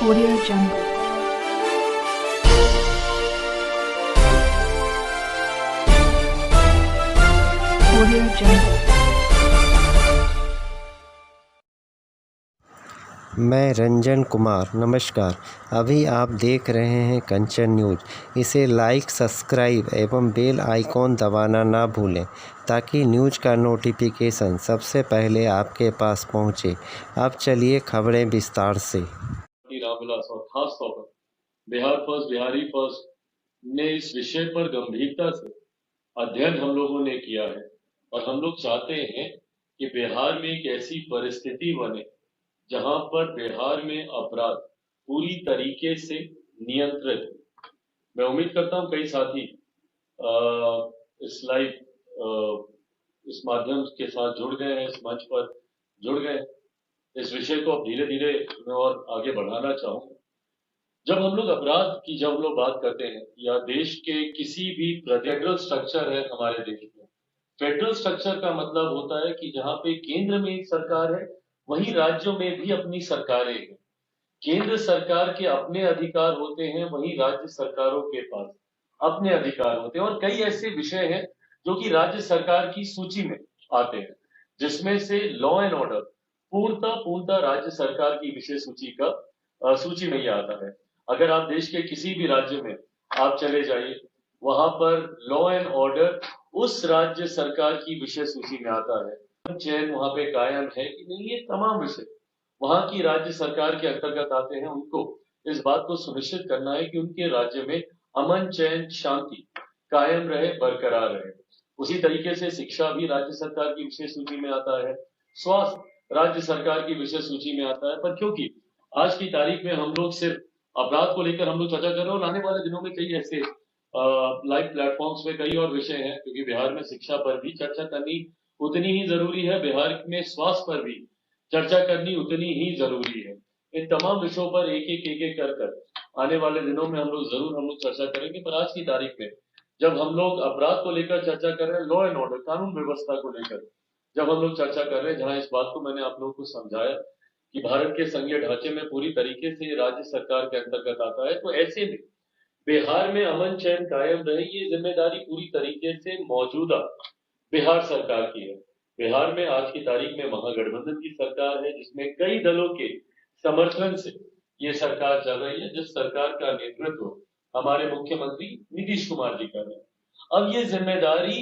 Audio Jungle. Audio Jungle. मैं रंजन कुमार, नमस्कार। अभी आप देख रहे हैं कंचन न्यूज़। इसे लाइक, सब्सक्राइब एवं बेल आइकॉन दबाना ना भूलें ताकि न्यूज़ का नोटिफिकेशन सबसे पहले आपके पास पहुंचे। अब चलिए खबरें विस्तार से। रामविलास और खास तौर पर बिहार फर्स्ट, बिहारी फर्स्ट ने इस विषय पर गंभीरता से अध्ययन हम लोगों ने किया है और हम लोग चाहते हैं कि बिहार में एक ऐसी परिस्थिति बने जहां पर बिहार में अपराध पूरी तरीके से नियंत्रित हो। मैं उम्मीद करता हूं कई साथी इस लाइव इस माध्यम के साथ जुड़ गए हैं, इस मंच पर जुड़ गए हैं। इस विषय को अब धीरे धीरे मैं और आगे बढ़ाना चाहूंगा। जब हम लोग अपराध की जब हम लोग बात करते हैं या देश के किसी भी फेडरल स्ट्रक्चर है हमारे देश में, फेडरल स्ट्रक्चर का मतलब होता है कि जहां पे केंद्र में एक सरकार है वहीं राज्यों में भी अपनी सरकारें हैं। केंद्र सरकार के अपने अधिकार होते हैं, वहीं राज्य सरकारों के पास अपने अधिकार होते हैं और कई ऐसे विषय हैं जो कि राज्य सरकार की सूची में आते हैं, जिसमें से लॉ एंड ऑर्डर पूर्णतः राज्य सरकार की विषय सूची में ही आता है। अगर आप देश के किसी भी राज्य में आप चले जाइए, वहां पर लॉ एंड ऑर्डर उस राज्य सरकार की विषय सूची में आता है। चयन वहां पे कायम है कि नहीं, ये तमाम विषय वहां की राज्य सरकार के अंतर्गत आते हैं। उनको इस बात को सुनिश्चित करना है कि उनके राज्य में अमन, चैन, शांति कायम रहे, बरकरार रहे। उसी तरीके से शिक्षा भी राज्य सरकार की विशेष सूची में आता है, स्वास्थ्य राज्य सरकार की विशेष सूची में आता है। पर क्योंकि आज की तारीख में हम लोग सिर्फ अपराध को लेकर हम लोग चर्चा कर रहे हैं और आने वाले दिनों में कई ऐसे लाइव प्लेटफॉर्म्स पे कई और विषय हैं, क्योंकि बिहार में शिक्षा पर भी चर्चा करनी उतनी ही जरूरी है, बिहार में स्वास्थ्य पर भी चर्चा करनी उतनी ही जरूरी है। इन तमाम विषयों पर एक एक कर आने वाले दिनों में हम लोग चर्चा करेंगे। पर आज की तारीख में जब हम लोग अपराध को लेकर चर्चा कर रहे हैं, लॉ एंड ऑर्डर कानून व्यवस्था को लेकर जब हम लोग चर्चा कर रहे हैं, जहां इस बात को मैंने आप लोगों को समझाया कि भारत के संघीय ढांचे में पूरी तरीके से राज्य सरकार के अंतर्गत आता है, तो ऐसे में बिहार में अमन चैन कायम रहे, ये जिम्मेदारी पूरी तरीके से मौजूदा बिहार सरकार की है। बिहार में आज की तारीख में महागठबंधन की सरकार है, जिसमें कई दलों के समर्थन से ये सरकार चल रही है, जिस सरकार का नेतृत्व हमारे मुख्यमंत्री नीतीश कुमार जी कर रहे हैं। अब ये जिम्मेदारी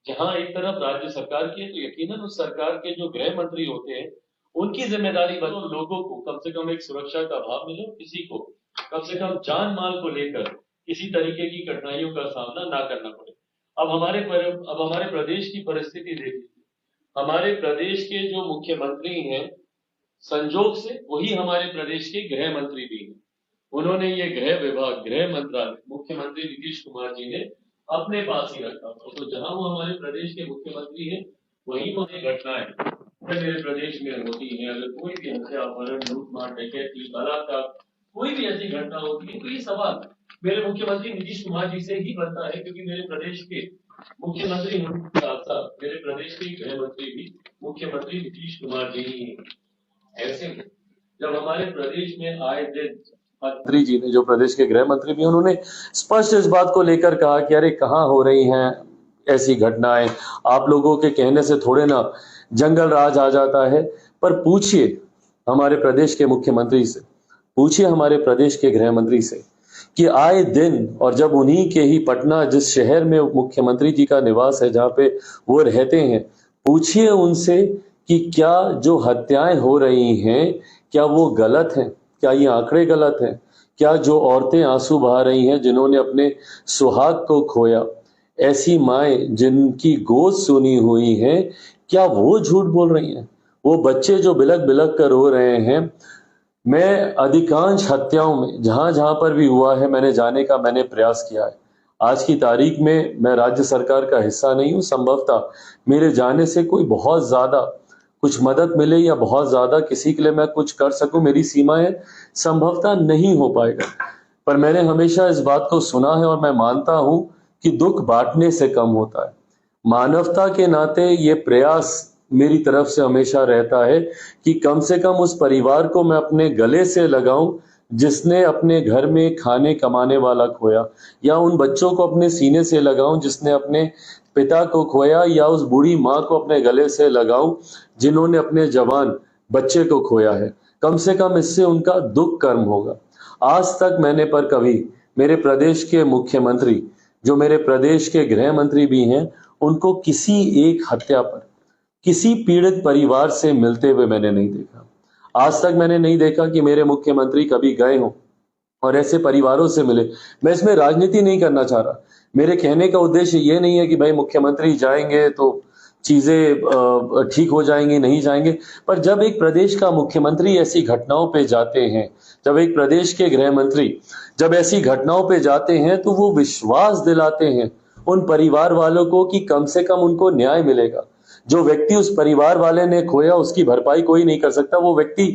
जहां एक तरफ राज्य सरकार की है, तो यकीनन उस सरकार के जो गृह मंत्री होते हैं उनकी जिम्मेदारी बनो लोगों को कम से कम एक सुरक्षा का भाव मिले, किसी को कम से कम जान माल को लेकर किसी तरीके की कठिनाइयों का सामना ना करना पड़े। अब हमारे प्रदेश की परिस्थिति देख लीजिए। हमारे प्रदेश के जो मुख्यमंत्री हैं, संजोग से वही हमारे प्रदेश के गृह मंत्री भी हैं। उन्होंने ये गृह विभाग, गृह मंत्रालय मुख्यमंत्री नीतीश कुमार जी ने अपने पास ही रखा। तो जहां वो हमारे प्रदेश के मुख्यमंत्री हैं, वहीं वो घटनाएं मेरे प्रदेश में होती है। अगर कोई भी हत्या, अपहरण, लूटमार, डकैती, बलात्कार, कोई भी ऐसी घटना होती है, तो ये सवाल मेरे मुख्यमंत्री नीतीश कुमार जी से ही बनता है, क्योंकि मेरे प्रदेश के मुख्यमंत्री होने के साथ साथ मेरे प्रदेश के गृह मंत्री भी मुख्यमंत्री नीतीश कुमार जी ही हैं। ऐसे में जब हमारे प्रदेश में आए दिन मंत्री जी ने, जो प्रदेश के गृह मंत्री भी, उन्होंने स्पष्ट इस बात को लेकर कहा कि अरे कहाँ हो रही हैं ऐसी घटनाएं, आप लोगों के कहने से थोड़े ना जंगल राज आ जाता है। पर पूछिए हमारे प्रदेश के मुख्यमंत्री से, पूछिए हमारे प्रदेश के गृह मंत्री से कि आए दिन, और जब उन्हीं के ही पटना, जिस शहर में मुख्यमंत्री जी का निवास है, जहां पे वो रहते हैं, पूछिए उनसे कि क्या जो हत्याएं हो रही हैं क्या वो गलत हैं, क्या ये आंकड़े गलत हैं, क्या जो औरतें आंसू बहा रही हैं जिन्होंने अपने सुहाग को खोया, ऐसी माएं जिनकी गोद सुनी हुई है, क्या वो झूठ बोल रही हैं? वो बच्चे जो बिलक बिलक कर रो रहे हैं। मैं अधिकांश हत्याओं में जहां जहां पर भी हुआ है मैंने जाने का प्रयास किया है। आज की तारीख में मैं राज्य सरकार का हिस्सा नहीं हूं, संभवतः मेरे जाने से कोई बहुत ज्यादा कुछ मदद मिले या बहुत ज्यादा किसी के लिए मैं कुछ कर सकूं, मेरी सीमाएं संभवतः नहीं हो पाएगा। पर मैंने हमेशा इस बात को सुना है और मैं मानता हूं कि दुख बांटने से कम होता है। मानवता के नाते ये प्रयास मेरी तरफ से हमेशा रहता है कि कम से कम उस परिवार को मैं अपने गले से लगाऊं जिसने अपने घर में खाने कमाने वाला खोया, या उन बच्चों को अपने सीने से लगाऊं जिसने अपने पिता को खोया, या उस बूढ़ी माँ को अपने गले से लगाऊं जिन्होंने अपने जवान बच्चे को खोया है। कम से कम इससे उनका दुख कर्म होगा। आज तक मैंने पर कभी मेरे प्रदेश के मुख्यमंत्री, जो मेरे प्रदेश के गृह मंत्री भी हैं, उनको किसी एक हत्या पर, किसी पीड़ित परिवार से मिलते हुए मैंने नहीं देखा। आज तक मैंने नहीं देखा कि मेरे मुख्यमंत्री कभी गए हों और ऐसे परिवारों से मिले। मैं इसमें राजनीति नहीं करना चाह रहा। मेरे कहने का उद्देश्य ये नहीं है कि भाई मुख्यमंत्री जाएंगे तो चीजें ठीक हो जाएंगी, नहीं जाएंगे। पर जब एक प्रदेश का मुख्यमंत्री ऐसी घटनाओं पे जाते हैं, जब एक प्रदेश के गृह मंत्री जब ऐसी घटनाओं पे जाते हैं, तो वो विश्वास दिलाते हैं उन परिवार वालों को कि कम से कम उनको न्याय मिलेगा। जो व्यक्ति उस परिवार वाले ने खोया उसकी भरपाई कोई नहीं कर सकता, वो व्यक्ति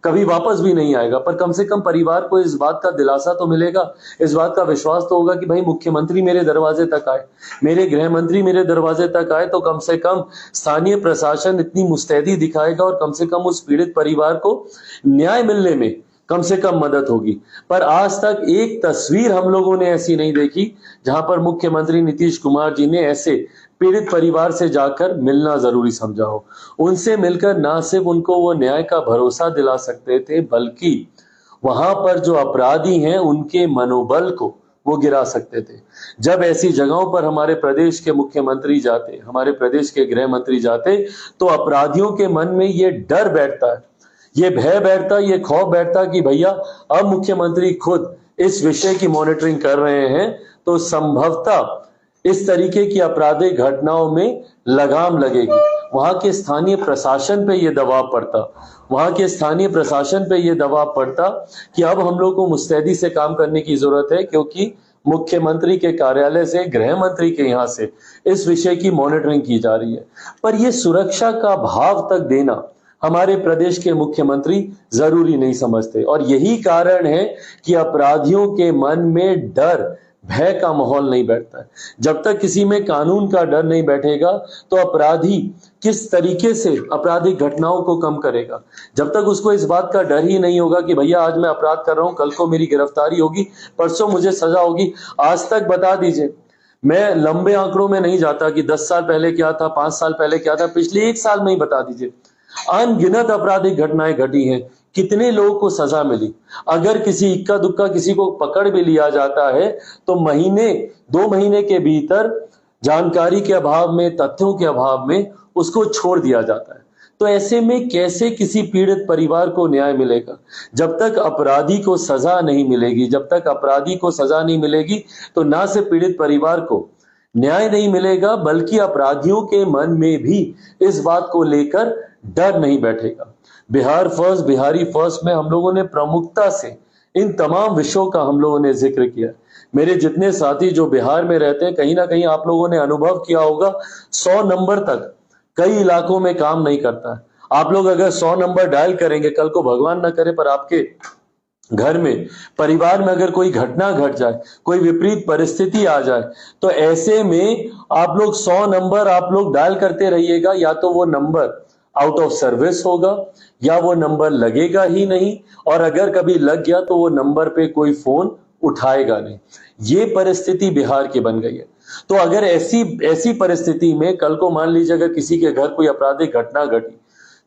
कभी वापस भी नहीं आएगा, पर कम से कम परिवार को इस बात का दिलासा तो मिलेगा, इस बात का विश्वास तो होगा कि भाई मुख्यमंत्री मेरे दरवाजे तक आए, मेरे गृह मंत्री मेरे दरवाजे तक आए, तो कम से कम स्थानीय प्रशासन इतनी मुस्तैदी दिखाएगा और कम से कम उस पीड़ित परिवार को न्याय मिलने में कम से कम मदद होगी। पर आज तक एक तस्वीर हम लोगों ने ऐसी नहीं देखी जहां पर मुख्यमंत्री नीतीश कुमार जी ने ऐसे पीड़ित परिवार से जाकर मिलना जरूरी समझा हो। उनसे मिलकर ना सिर्फ उनको वो न्याय का भरोसा दिला सकते थे, बल्कि वहां पर जो अपराधी हैं उनके मनोबल को वो गिरा सकते थे। जब ऐसी जगहों पर हमारे प्रदेश के मुख्यमंत्री जाते, हमारे प्रदेश के गृह मंत्री जाते, तो अपराधियों के मन में ये डर बैठता है, ये भय बैठता, ये खौफ बैठता कि भैया अब मुख्यमंत्री खुद इस विषय की मॉनिटरिंग कर रहे हैं, तो संभवतः इस तरीके की आपराधिक घटनाओं में लगाम लगेगी। वहां के स्थानीय प्रशासन पे ये दबाव पड़ता, वहां के स्थानीय प्रशासन पे ये दबाव पड़ता कि अब हम लोग को मुस्तैदी से काम करने की जरूरत है, क्योंकि मुख्यमंत्री के कार्यालय से, गृह मंत्री के यहाँ से इस विषय की मॉनिटरिंग की जा रही है। पर ये सुरक्षा का भाव तक देना हमारे प्रदेश के मुख्यमंत्री जरूरी नहीं समझते, और यही कारण है कि अपराधियों के मन में डर, भय का माहौल नहीं बैठता है। जब तक किसी में कानून का डर नहीं बैठेगा तो अपराधी किस तरीके से आपराधिक घटनाओं को कम करेगा। जब तक उसको इस बात का डर ही नहीं होगा कि भैया आज मैं अपराध कर रहा हूं, कल को मेरी गिरफ्तारी होगी, परसों मुझे सजा होगी। आज तक बता दीजिए, मैं लंबे आंकड़ों में नहीं जाता कि 10 साल पहले क्या था, 5 साल पहले क्या था, पिछले 1 साल में ही बता दीजिए अनगिनत आपराधिक घटनाएं घटी हैं, कितने लोगों को सजा मिली। अगर किसी इक्का दुक्का किसी को पकड़ भी लिया जाता है तो महीने 2 महीने के भीतर जानकारी के अभाव में, तथ्यों के अभाव में उसको छोड़ दिया जाता है। तो ऐसे में कैसे किसी पीड़ित परिवार को न्याय मिलेगा? जब तक अपराधी को सजा नहीं मिलेगी, जब तक अपराधी को सजा नहीं मिलेगी, तो ना सिर्फ पीड़ित परिवार को न्याय नहीं मिलेगा, बल्कि अपराधियों के मन में भी इस बात को लेकर डर नहीं बैठेगा। बिहार फर्स्ट, बिहारी फर्स्ट में हम लोगों ने प्रमुखता से इन तमाम विषयों का हम लोगों ने जिक्र किया। मेरे जितने साथी जो बिहार में रहते हैं, कहीं ना कहीं आप लोगों ने अनुभव किया होगा 100 नंबर तक कई इलाकों में काम नहीं करता है। आप लोग अगर 100 नंबर डायल करेंगे, कल को भगवान ना करे पर आपके घर में, परिवार में अगर कोई घटना घट जाए, कोई विपरीत परिस्थिति आ जाए, तो ऐसे में आप लोग 100 नंबर आप लोग डायल करते रहिएगा। या तो वो नंबर आउट ऑफ सर्विस होगा, या वो नंबर लगेगा ही नहीं, और अगर कभी लग गया तो वो नंबर पे कोई फोन उठाएगा नहीं। ये परिस्थिति बिहार की बन गई है। तो अगर ऐसी परिस्थिति में कल को मान लीजिए अगर किसी के घर कोई आपराधिक घटना घटी,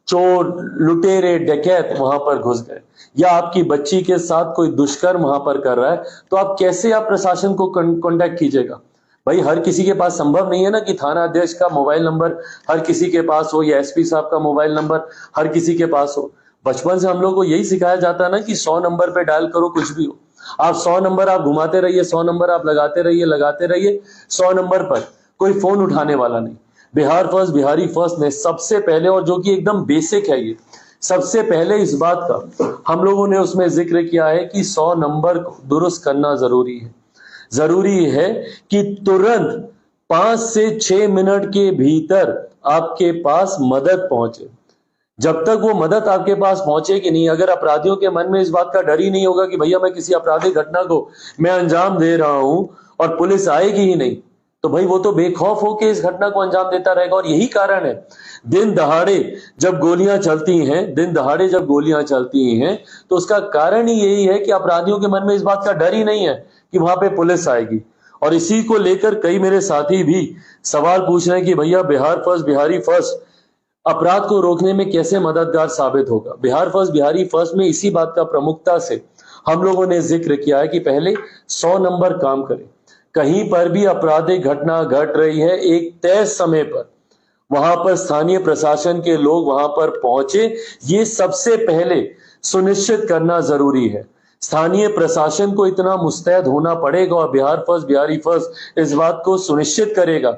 चोर, लुटेरे, डकैत वहां पर घुस गए, या आपकी बच्ची के साथ कोई दुष्कर्म वहां पर कर रहा है, तो आप कैसे प्रशासन को कांटेक्ट कीजिएगा? भाई हर किसी के पास संभव नहीं है ना कि थाना अध्यक्ष का मोबाइल नंबर हर किसी के पास हो, या एसपी साहब का मोबाइल नंबर हर किसी के पास हो। बचपन से हम लोग को यही सिखाया जाता है ना कि 100 नंबर पे डायल करो, कुछ भी हो। आप 100 नंबर आप घुमाते रहिए, 100 नंबर आप लगाते रहिए, 100 नंबर पर कोई फोन उठाने वाला नहीं। बिहार फर्स्ट, बिहारी फर्स्ट ने सबसे पहले, और जो कि एकदम बेसिक है, ये सबसे पहले इस बात का हम लोगों ने उसमें जिक्र किया है कि 100 नंबर को दुरुस्त करना जरूरी है। जरूरी है कि तुरंत 5 से 6 मिनट के भीतर आपके पास मदद पहुंचे। जब तक वो मदद आपके पास पहुंचेगी नहीं, अगर अपराधियों के मन में इस बात का डर ही नहीं होगा कि भैया मैं किसी आपराधिक घटना को मैं अंजाम दे रहा हूं और पुलिस आएगी ही नहीं, तो भाई वो तो बेखौफ होकर इस घटना को अंजाम देता रहेगा। और यही कारण है दिन दहाड़े जब गोलियां चलती हैं तो उसका कारण ही यही है कि अपराधियों के मन में इस बात का डर ही नहीं है कि वहां पे पुलिस आएगी। और इसी को लेकर कई मेरे साथी भी सवाल पूछ रहे हैं कि भैया बिहार फर्स्ट बिहारी फर्स्ट अपराध को रोकने में कैसे मददगार साबित होगा। बिहार फर्स्ट बिहारी फर्स्ट में इसी बात का प्रमुखता से हम लोगों ने जिक्र किया है कि पहले 100 नंबर काम करें। कहीं पर भी आपराधिक घटना घट रही है, एक तय समय पर वहां पर स्थानीय प्रशासन के लोग वहां पर पहुंचे, ये सबसे पहले सुनिश्चित करना जरूरी है। स्थानीय प्रशासन को इतना मुस्तैद होना पड़ेगा और बिहार फर्स्ट बिहारी फर्स्ट इस बात को सुनिश्चित करेगा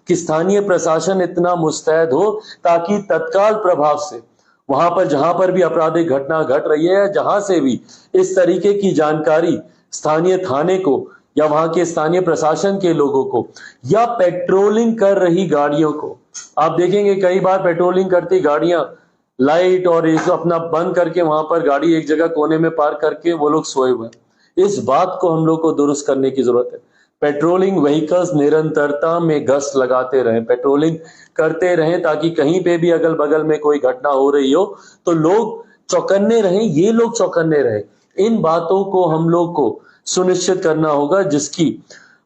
कि स्थानीय प्रशासन इतना मुस्तैद हो ताकि तत्काल प्रभाव से वहां पर जहां पर भी आपराधिक घटना घट रही है, जहां से भी इस तरीके की जानकारी स्थानीय थाने को या वहां के स्थानीय प्रशासन के लोगों को या पेट्रोलिंग कर रही गाड़ियों को, आप देखेंगे कई बार पेट्रोलिंग करती गाड़ियां लाइट और इस अपना बंद करके वहां पर गाड़ी एक जगह कोने में पार्क करके वो लोग सोए हुए हैं। इस बात को हम लोग को दुरुस्त करने की जरूरत है। पेट्रोलिंग व्हीकल्स निरंतरता में गश्त लगाते रहें, पेट्रोलिंग करते रहें ताकि कहीं पे भी अगल बगल में कोई घटना हो रही हो तो लोग चौकन्ने रहें, ये लोग चौकन्ने रहें। इन बातों को हम लोग को सुनिश्चित करना होगा, जिसकी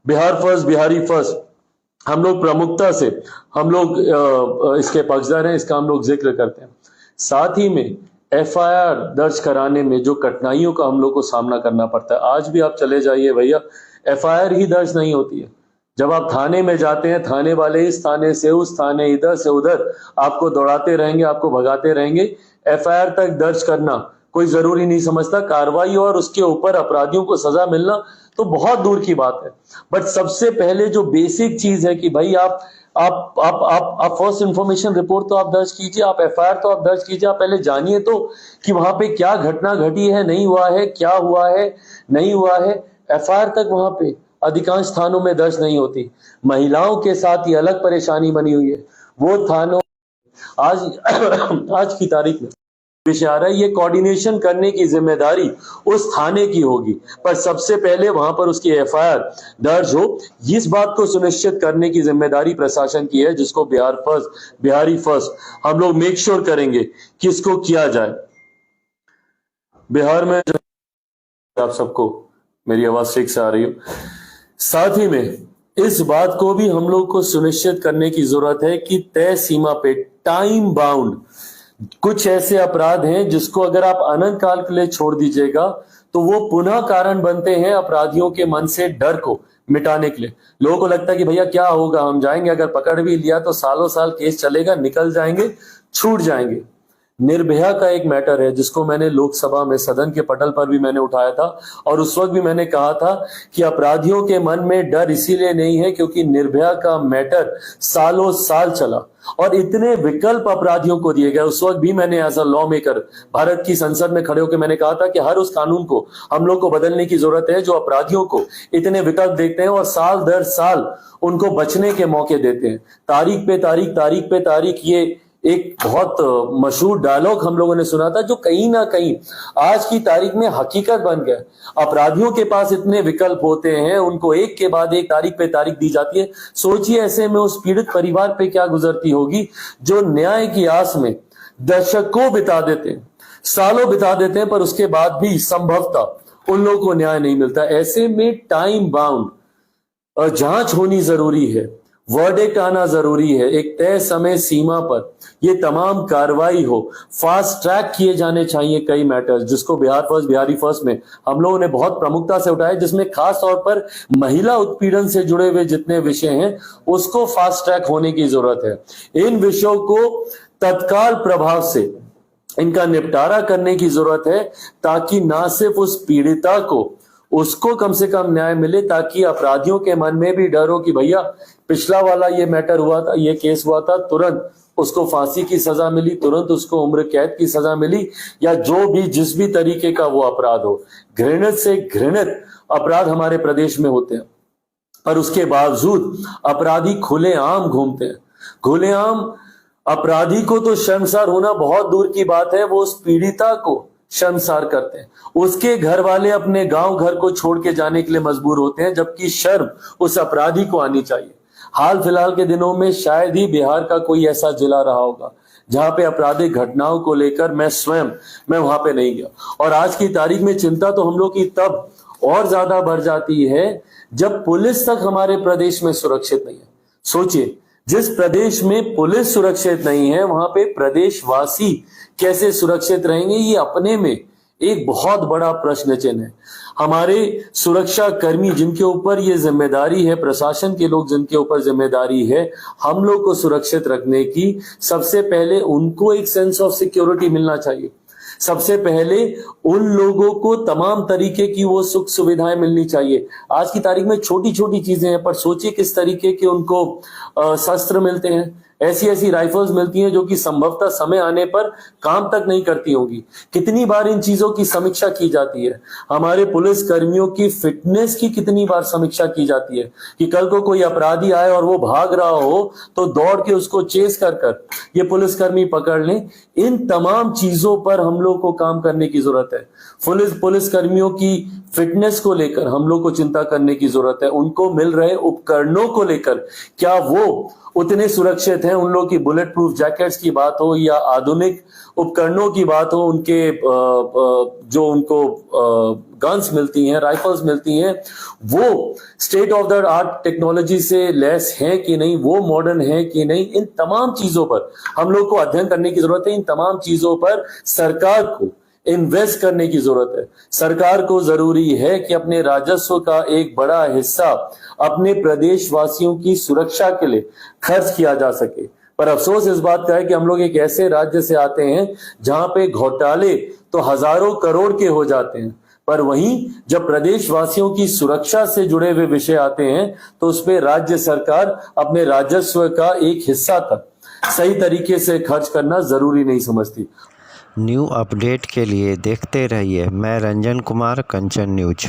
बिहार फर्स्ट बिहारी फर्स्ट हम लोग प्रमुखता से हम लोग इसके पक्षधर हैं, इसका हम लोग जिक्र करते हैं। साथ ही में एफआईआर दर्ज कराने में जो कठिनाइयों का हम लोग को सामना करना पड़ता है, आज भी आप चले जाइए भैया, एफआईआर ही दर्ज नहीं होती है। जब आप थाने में जाते हैं, थाने वाले इस थाने से उस थाने, इधर से उधर आपको दौड़ाते रहेंगे, आपको भगाते रहेंगे। एफआईआर तक दर्ज करना कोई जरूरी नहीं समझता, कार्रवाई और उसके ऊपर अपराधियों को सजा मिलना तो बहुत दूर की बात है। बट सबसे पहले जो बेसिक चीज है कि भाई आप फर्स्ट इंफॉर्मेशन रिपोर्ट तो आप दर्ज कीजिए, आप एफआईआर तो आप दर्ज कीजिए। आप पहले जानिए तो कि वहां पे क्या घटना घटी है, नहीं हुआ है, क्या हुआ है, नहीं हुआ है। एफआईआर तक वहां पे अधिकांश थानों में दर्ज नहीं होती। महिलाओं के साथ ये अलग परेशानी बनी हुई है। वो थानों आज की तारीख में विषय आ रहा है, ये कोऑर्डिनेशन करने की जिम्मेदारी उस थाने की होगी, पर सबसे पहले वहां पर उसकी एफआईआर दर्ज हो, इस बात को सुनिश्चित करने की जिम्मेदारी प्रशासन की है, जिसको बिहार फर्स्ट बिहारी फर्स्ट हम लोग मेक श्योर करेंगे कि इसको किया जाए। बिहार में आप सबको मेरी आवाज ठीक से आ रही हो। साथ ही में इस बात को भी हम लोग को सुनिश्चित करने की जरूरत है कि तय सीमा पे टाइम बाउंड कुछ ऐसे अपराध हैं जिसको अगर आप अनंत काल के लिए छोड़ दीजिएगा तो वो पुनः कारण बनते हैं अपराधियों के मन से डर को मिटाने के लिए। लोगों को लगता है कि भैया क्या होगा, हम जाएंगे, अगर पकड़ भी लिया तो सालों साल केस चलेगा, निकल जाएंगे, छूट जाएंगे। निर्भया का एक मैटर है जिसको मैंने लोकसभा में सदन के पटल पर भी मैंने उठाया था और उस वक्त भी मैंने कहा था कि अपराधियों के मन में डर इसीलिए नहीं है क्योंकि निर्भया का मैटर सालों साल चला और इतने विकल्प अपराधियों को दिए गए। उस वक्त भी मैंने as a lawmaker Bharat की संसद में खड़े होकर मैंने कहा था कि हर उस कानून को हम लोग को बदलने की जरूरत है जो अपराधियों को इतने विकल्प देते हैं और साल दर साल उनको बचने के मौके देते हैं। तारीख पे तारीख ये एक बहुत मशहूर डायलॉग हम लोगों ने सुना था जो कहीं ना कहीं आज की तारीख में हकीकत बन गया। अपराधियों के पास इतने विकल्प होते हैं, उनको एक के बाद एक तारीख पे तारीख दी जाती है। सोचिए ऐसे में उस पीड़ित परिवार पे क्या गुजरती होगी जो न्याय की आस में दशकों बिता देते हैं, सालों बिता देते हैं, पर उसके बाद भी संभवतः उन लोगों को न्याय नहीं मिलता। ऐसे में टाइम बाउंड जांच होनी जरूरी है, वर्डिक्ट आना जरूरी है, एक तय समय सीमा पर ये तमाम कार्रवाई हो, फास्ट ट्रैक किए जाने चाहिए कई मैटर्स जिसको बिहार फर्स्ट बिहारी फर्स्ट में हम लोगों ने बहुत प्रमुखता से उठाया, जिसमें खास तौर पर महिला उत्पीड़न से जुड़े हुए जितने विषय हैं उसको फास्ट ट्रैक होने की जरूरत है। इन विषयों को तत्काल प्रभाव से इनका निपटारा करने की जरूरत है ताकि ना सिर्फ उस पीड़िता को उसको कम से कम न्याय मिले, ताकि अपराधियों के मन में भी डर हो कि भैया पिछला वाला ये मैटर हुआ था, ये केस हुआ था, तुरंत उसको फांसी की सजा मिली, तुरंत उसको उम्र कैद की सजा मिली, या जो भी जिस भी तरीके का वो अपराध हो। घृणित से घृणित अपराध हमारे प्रदेश में होते हैं पर उसके बावजूद अपराधी खुलेआम घूमते हैं। खुलेआम अपराधी को तो शर्मसार होना बहुत दूर की बात है, वो उस पीड़िता को शर्मसार करते हैं। उसके घर वाले अपने गांव घर को छोड़ के जाने के लिए मजबूर होते हैं, जबकि शर्म उस अपराधी को आनी चाहिए। हाल फिलहाल के दिनों में शायद ही बिहार का कोई ऐसा जिला रहा होगा जहां पे आपराधिक घटनाओं को लेकर मैं वहां पे नहीं गया। और आज की तारीख में चिंता तो हम लोग की तब और ज्यादा बढ़ जाती है जब पुलिस तक हमारे प्रदेश में सुरक्षित नहीं है। सोचिए, जिस प्रदेश में पुलिस सुरक्षित नहीं है वहां पे प्रदेशवासी कैसे सुरक्षित रहेंगे, ये अपने में एक बहुत बड़ा प्रश्न चिन्ह है। हमारे सुरक्षा कर्मी जिनके ऊपर ये जिम्मेदारी है, प्रशासन के लोग जिनके ऊपर जिम्मेदारी है हम लोग को सुरक्षित रखने की, सबसे पहले उनको एक सेंस ऑफ सिक्योरिटी मिलना चाहिए। सबसे पहले उन लोगों को तमाम तरीके की वो सुख सुविधाएं मिलनी चाहिए। आज की तारीख में छोटी छोटी चीजें हैं, पर सोचिए किस तरीके के उनको शस्त्र मिलते हैं। ऐसी ऐसी राइफल्स मिलती हैं जो कि संभवतः समय आने पर काम तक नहीं करती होंगी। कितनी बार इन चीजों की समीक्षा की जाती है। हमारे पुलिस कर्मियों की फिटनेस की कितनी बार समीक्षा की जाती है कि कल को कोई अपराधी आए और वो भाग रहा हो तो दौड़ के उसको चेस कर कर ये पुलिसकर्मी पकड़ लें। इन तमाम चीजों पर हम लोग को काम करने की जरूरत है। पुलिस कर्मियों की फिटनेस को लेकर हम लोग को चिंता करने की जरूरत है। उनको मिल रहे उपकरणों को लेकर क्या वो उतने सुरक्षित हैं। उन लोगों की बुलेट प्रूफ जैकेट्स की बात हो या आधुनिक उपकरणों की बात हो, उनके जो उनको गन्स मिलती हैं, राइफल्स मिलती हैं, वो state of the art technology से लेस है कि नहीं, वो मॉडर्न है कि नहीं। इन तमाम चीजों पर हम लोग को अध्ययन करने की जरूरत है। इन तमाम चीजों पर सरकार को इन्वेस्ट करने की जरूरत है। सरकार को जरूरी है कि अपने राजस्व का एक बड़ा हिस्सा अपने प्रदेशवासियों की सुरक्षा के लिए खर्च किया जा सके। पर अफसोस इस बात का है कि हम लोग एक ऐसे राज्य से आते हैं जहां पे घोटाले तो हजारों करोड़ के हो जाते हैं, पर वहीं जब प्रदेशवासियों की सुरक्षा से जुड़े हुए विषय आते हैं तो उसमें राज्य सरकार अपने राजस्व का एक हिस्सा तक सही तरीके से खर्च करना जरूरी नहीं समझती। न्यू अपडेट के लिए देखते रहिए मैं रंजन कुमार, कंचन न्यूज।